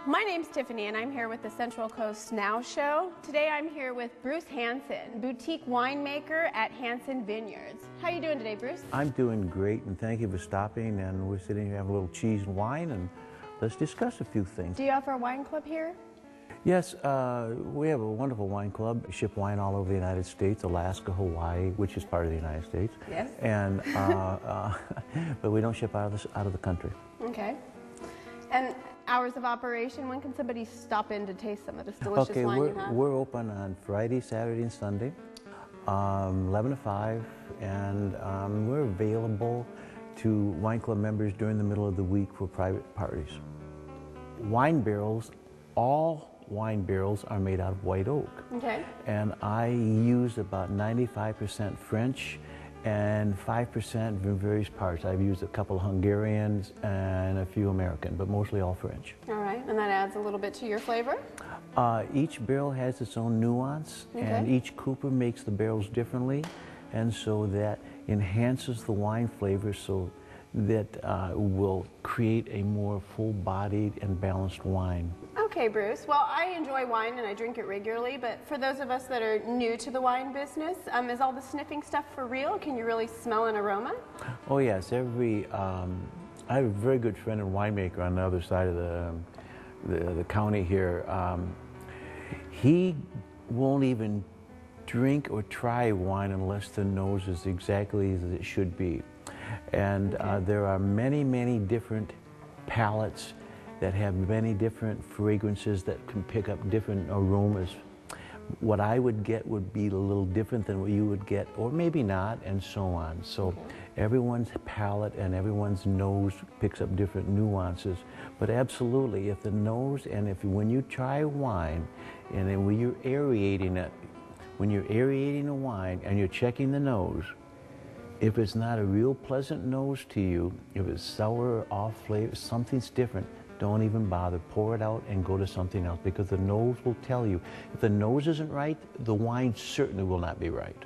My name's Tiffany and I'm here with the Central Coast Now Show. Today I'm here with Bruce Hansen, boutique winemaker at Hansen Vineyards. How are you doing today, Bruce? I'm doing great, and thank you for stopping. And we're sitting here having a little cheese and wine, and let's discuss a few things. Do you offer a wine club here? Yes, we have a wonderful wine club. We ship wine all over the United States, Alaska, Hawaii, which is part of the United States. Yes. And but we don't ship out of the country. Okay. And hours of operation, when can somebody stop in to taste some of this delicious wine you have? We're open on Friday, Saturday, and Sunday, 11 to 5, and we're available to wine club members during the middle of the week for private parties. Wine barrels, all wine barrels are made out of white oak. Okay. And I use about 95% French and 5% from various parts. I've used a couple of Hungarians and a few American, but mostly all French. All right, and that adds a little bit to your flavor? Each barrel has its own nuance, and each cooper makes the barrels differently, and so that enhances the wine flavor so that will create a more full-bodied and balanced wine. Okay, Bruce. Well, I enjoy wine and I drink it regularly, but for those of us that are new to the wine business, is all the sniffing stuff for real? Can you really smell an aroma? Oh yes, I have a very good friend and winemaker on the other side of the county here. He won't even drink or try wine unless the nose is exactly as it should be. And there are many, many different palates that have many different fragrances that can pick up different aromas. What I would get would be a little different than what you would get, or maybe not, and so on. So everyone's palate and everyone's nose picks up different nuances. But absolutely, if the nose, and when you try wine, and then when you're aerating it, when you're aerating a wine and you're checking the nose, if it's not a real pleasant nose to you, if it's sour, off flavor, something's different, don't even bother. Pour it out and go to something else, because the nose will tell you. If the nose isn't right, the wine certainly will not be right.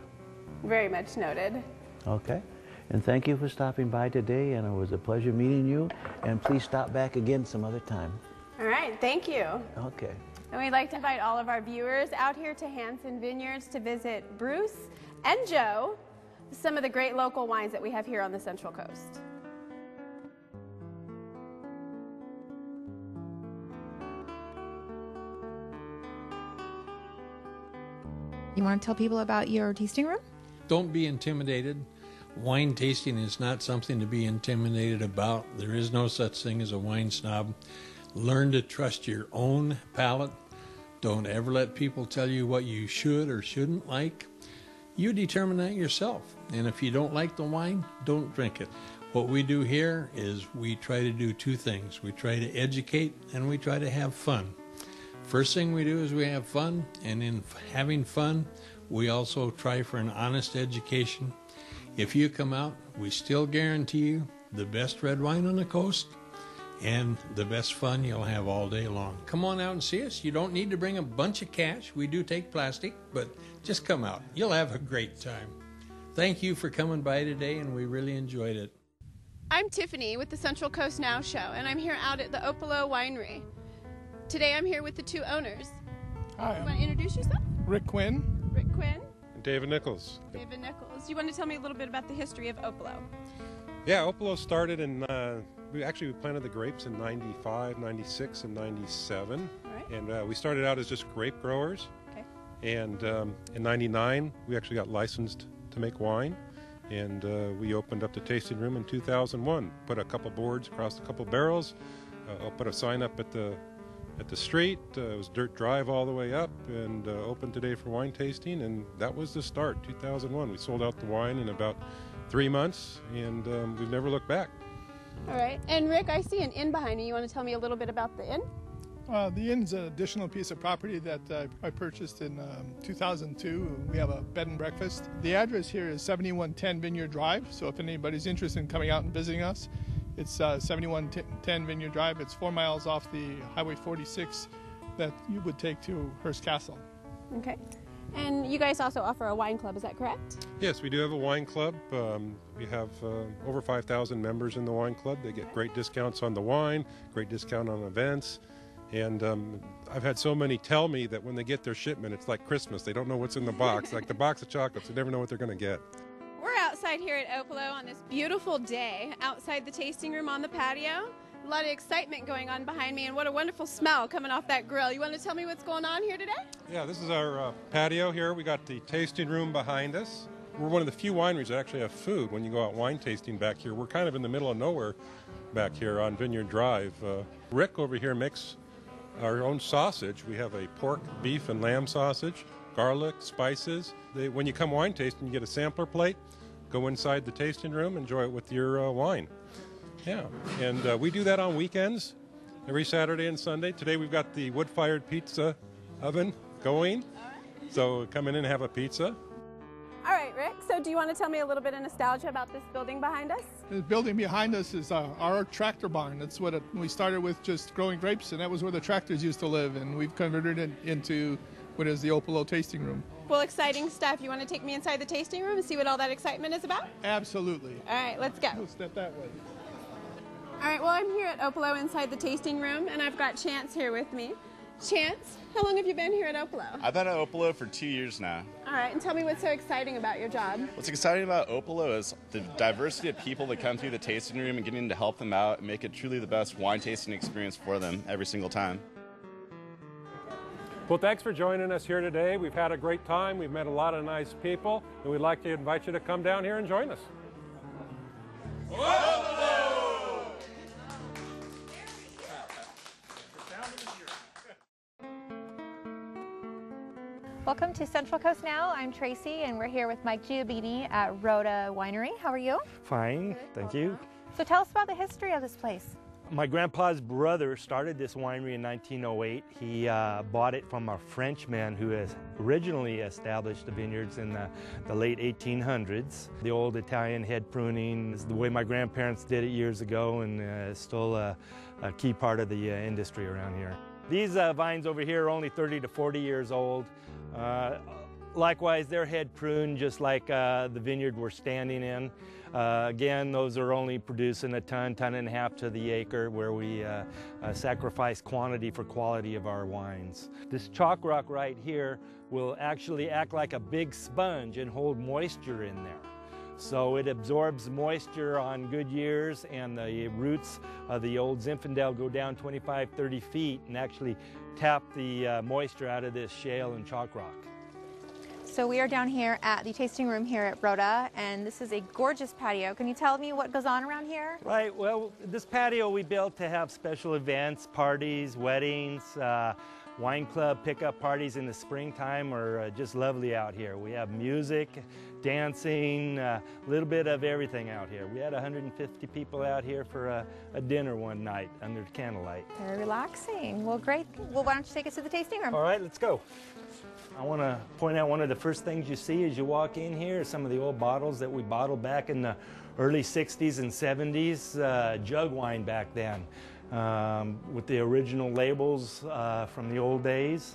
Very much noted. Okay. And thank you for stopping by today, and it was a pleasure meeting you. And please stop back again some other time. All right, thank you. Okay. And we'd like to invite all of our viewers out here to Hansen Vineyards to visit Bruce and Joe, some of the great local wines that we have here on the Central Coast. You want to tell people about your tasting room? Don't be intimidated. Wine tasting is not something to be intimidated about. There is no such thing as a wine snob. Learn to trust your own palate. Don't ever let people tell you what you should or shouldn't like. You determine that yourself. And if you don't like the wine, don't drink it. What we do here is we try to do two things. We try to educate and we try to have fun. First thing we do is we have fun, and in having fun, we also try for an honest education. If you come out, we still guarantee you the best red wine on the coast and the best fun you'll have all day long. Come on out and see us. You don't need to bring a bunch of cash. We do take plastic, but just come out. You'll have a great time. Thank you for coming by today, and we really enjoyed it. I'm Tiffany with the Central Coast Now Show, and I'm here out at the Opolo Winery. Today I'm here with the two owners. Hi, You want to introduce yourself? Rick Quinn. Rick Quinn. And David Nichols. David Nichols. You want to tell me a little bit about the history of Opolo? Yeah, Opolo started in, we planted the grapes in 95, 96, and 97. All right. And we started out as just grape growers. Okay. And in 99, we actually got licensed to make wine. And we opened up the tasting room in 2001. Put a couple boards across a couple barrels. I'll put a sign up at the street. It was dirt drive all the way up, and open today for wine tasting, and that was the start, 2001. We sold out the wine in about 3 months, and we've never looked back. All right. And Rick, I see an inn behind you. You want to tell me a little bit about the inn? The inn's an additional piece of property that I purchased in 2002. We have a bed and breakfast. The address here is 7110 Vineyard Drive, so if anybody's interested in coming out and visiting us, it's 7110 Vineyard Drive. It's 4 miles off the Highway 46 that you would take to Hearst Castle. Okay. And you guys also offer a wine club, is that correct? Yes, we do have a wine club. We have over 5,000 members in the wine club. They get great discounts on the wine, great discount on events, And I've had so many tell me that when they get their shipment, it's like Christmas. They don't know what's in the box. Like the box of chocolates, they never know what they're going to get. We're outside here at Opelo on this beautiful day, outside the tasting room on the patio. A lot of excitement going on behind me, and what a wonderful smell coming off that grill. You want to tell me what's going on here today? Yeah, this is our patio here. We got the tasting room behind us. We're one of the few wineries that actually have food when you go out wine tasting back here. We're kind of in the middle of nowhere back here on Vineyard Drive. Rick over here makes our own sausage. We have a pork, beef, and lamb sausage, garlic, spices. When you come wine tasting, you get a sampler plate. Go inside the tasting room, enjoy it with your wine. Yeah, and we do that on weekends, every Saturday and Sunday. Today we've got the wood-fired pizza oven going, so come in and have a pizza. All right, Rick, so do you want to tell me a little bit of nostalgia about this building behind us? The building behind us is our tractor barn. That's what we started with, just growing grapes, and that was where the tractors used to live, and we've converted it into what is the Opelo tasting room. Well, exciting stuff. You want to take me inside the tasting room and see what all that excitement is about? Absolutely. All right, let's go. We'll step that way. All right, well, I'm here at Opelo inside the tasting room, and I've got Chance here with me. Chance, how long have you been here at Opelo? I've been at Opelo for 2 years now. All right, and tell me what's so exciting about your job. What's exciting about Opelo is the diversity of people that come through the tasting room and getting to help them out and make it truly the best wine tasting experience for them every single time. Well, thanks for joining us here today. We've had a great time. We've met a lot of nice people, and we'd like to invite you to come down here and join us. Welcome to Central Coast Now. I'm Tracy, and we're here with Mike Giobini at Rhoda Winery. How are you? Fine, thank you. So tell us about the history of this place. My grandpa's brother started this winery in 1908. He bought it from a Frenchman who has originally established the vineyards in the late 1800s. The old Italian head pruning is the way my grandparents did it years ago, and is still a key part of the industry around here. These vines over here are only 30 to 40 years old. Likewise, they're head pruned just like the vineyard we're standing in. Again, those are only producing a ton and a half to the acre, where we sacrifice quantity for quality of our wines. This chalk rock right here will actually act like a big sponge and hold moisture in there. So it absorbs moisture on good years, and the roots of the old Zinfandel go down 25, 30 feet and actually tap the moisture out of this shale and chalk rock. So we are down here at the tasting room here at Rhoda, and this is a gorgeous patio. Can you tell me what goes on around here? Right, well, this patio we built to have special events, parties, weddings, wine club pickup parties in the springtime are just lovely out here. We have music, dancing, a little bit of everything out here. We had 150 people out here for a dinner one night under candlelight. Very relaxing. Well, great. Well, why don't you take us to the tasting room? All right, let's go. I want to point out one of the first things you see as you walk in here is some of the old bottles that we bottled back in the early 60s and 70s, jug wine back then, with the original labels from the old days.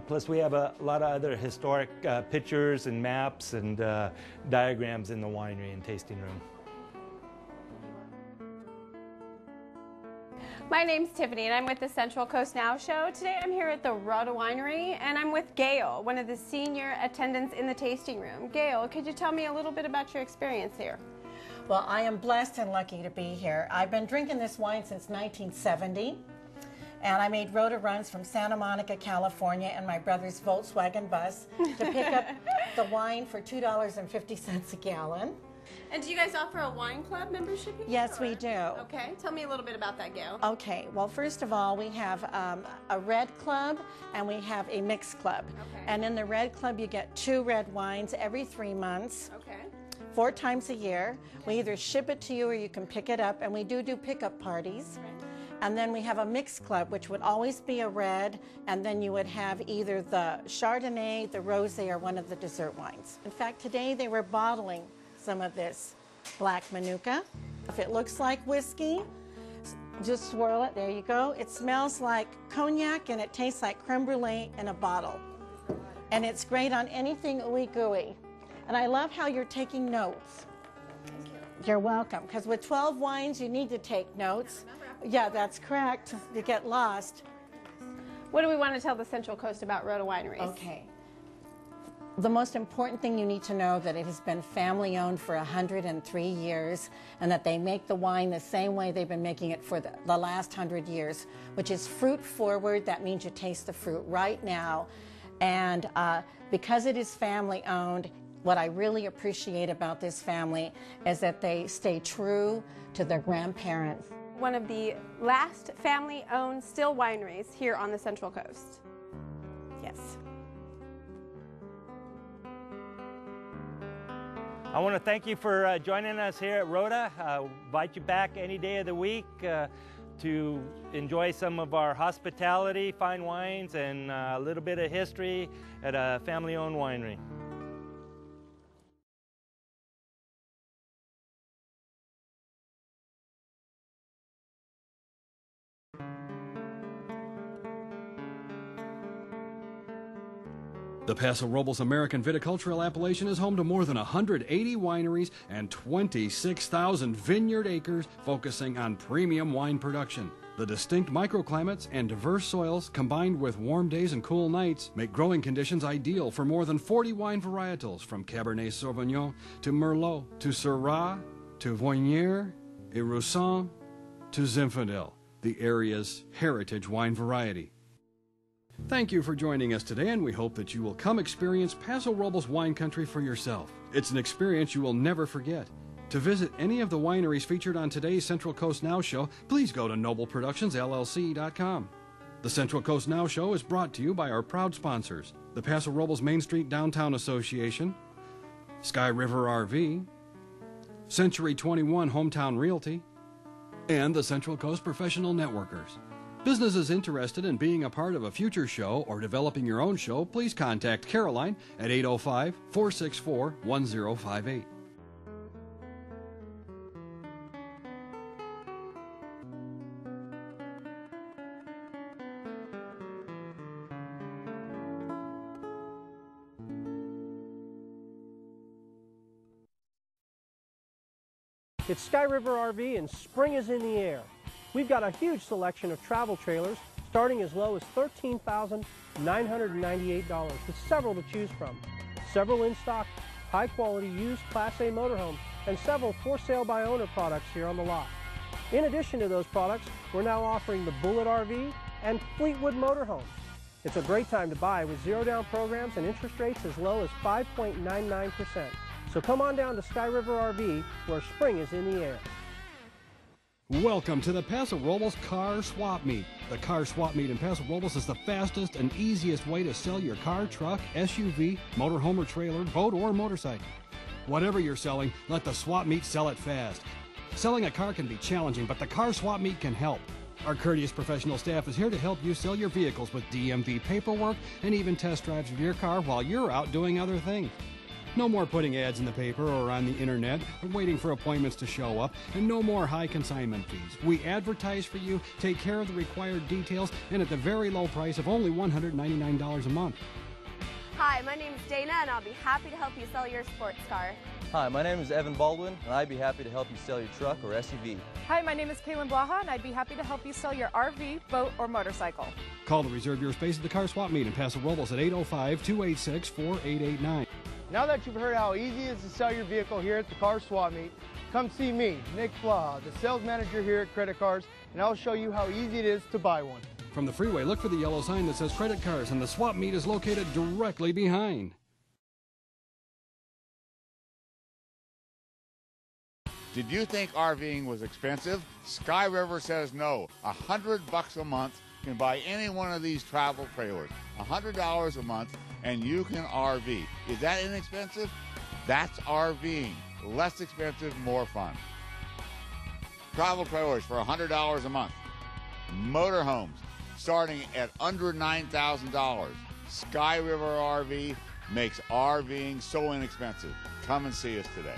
Plus we have a lot of other historic pictures and maps and diagrams in the winery and tasting room. My name's Tiffany, and I'm with the Central Coast Now show. Today I'm here at the Rhoda Winery, and I'm with Gail, one of the senior attendants in the tasting room. Gail, could you tell me a little bit about your experience here? Well, I am blessed and lucky to be here. I've been drinking this wine since 1970, and I made Rhoda runs from Santa Monica, California, in my brother's Volkswagen bus to pick up the wine for $2.50 a gallon. And do you guys offer a wine club membership here? Yes, we do. Okay, tell me a little bit about that, Gail. Okay, well, first of all, we have a red club and we have a mixed club. Okay. And in the red club, you get 2 red wines every 3 months. Okay. 4 times a year. We either ship it to you or you can pick it up, and we do pickup parties. Right. And then we have a mixed club, which would always be a red, and then you would have either the Chardonnay, the Rosé, or one of the dessert wines. In fact, today they were bottling some of this Black Manuka. If it looks like whiskey, just swirl it. There you go. It smells like cognac, and it tastes like creme brulee in a bottle. And it's great on anything ooey gooey. And I love how you're taking notes. Thank you. You're welcome, because with 12 wines, you need to take notes. Yeah, that's correct. You get lost. What do we want to tell the Central Coast about Rhoda Wineries? Okay. The most important thing you need to know that it has been family owned for 103 years and that they make the wine the same way they've been making it for the last 100 years, which is fruit forward. That means you taste the fruit right now. And because it is family owned, what I really appreciate about this family is that they stay true to their grandparents. One of the last family-owned still wineries here on the Central Coast. Yes. I want to thank you for joining us here at Rhoda. Invite you back any day of the week to enjoy some of our hospitality, fine wines, and a little bit of history at a family-owned winery. The Paso Robles American Viticultural Appellation is home to more than 180 wineries and 26,000 vineyard acres focusing on premium wine production. The distinct microclimates and diverse soils combined with warm days and cool nights make growing conditions ideal for more than 40 wine varietals from Cabernet Sauvignon to Merlot to Syrah to Viognier et Roussanne to Zinfandel, the area's heritage wine variety. Thank you for joining us today, and we hope that you will come experience Paso Robles wine country for yourself. It's an experience you will never forget. To visit any of the wineries featured on today's Central Coast Now show, please go to nobleproductionsllc.com. The Central Coast Now show is brought to you by our proud sponsors, the Paso Robles Main Street Downtown Association, Sky River RV, Century 21 Hometown Realty, and the Central Coast Professional Networkers. Businesses interested in being a part of a future show or developing your own show, please contact Caroline at 805-464-1058. It's Sky River RV and spring is in the air. We've got a huge selection of travel trailers starting as low as $13,998 with several to choose from. Several in stock, high quality used Class A motorhomes and several for sale by owner products here on the lot. In addition to those products, we're now offering the Bullet RV and Fleetwood motorhomes. It's a great time to buy with zero down programs and interest rates as low as 5.99%. So come on down to Sky River RV where spring is in the air. Welcome to the Paso Robles Car Swap Meet. The Car Swap Meet in Paso Robles is the fastest and easiest way to sell your car, truck, SUV, motorhome or trailer, boat or motorcycle. Whatever you're selling, let the Swap Meet sell it fast. Selling a car can be challenging, but the Car Swap Meet can help. Our courteous professional staff is here to help you sell your vehicles with DMV paperwork and even test drives of your car while you're out doing other things. No more putting ads in the paper or on the internet or waiting for appointments to show up, and no more high consignment fees. We advertise for you, take care of the required details, and at the very low price of only $199 a month. Hi, my name is Dana, and I'll be happy to help you sell your sports car. Hi, my name is Evan Baldwin, and I'd be happy to help you sell your truck or SUV. Hi, my name is Kaylin Blaha, and I'd be happy to help you sell your RV, boat, or motorcycle. Call to reserve your space at the Car Swap Meet in Paso Robles at 805-286-4889. Now that you've heard how easy it is to sell your vehicle here at the Car Swap Meet, come see me, Nick Blaha, the sales manager here at Credit Cars, and I'll show you how easy it is to buy one. From the freeway, look for the yellow sign that says Credit Cars, and the Swap Meet is located directly behind. Did you think RVing was expensive? Sky River says no. $100 a month can buy any one of these travel trailers. $100 a month and you can RV. Is that inexpensive? That's RVing. Less expensive, more fun. Travel trailers for $100 a month. Motorhomes starting at under $9,000. Sky River RV makes RVing so inexpensive. Come and see us today.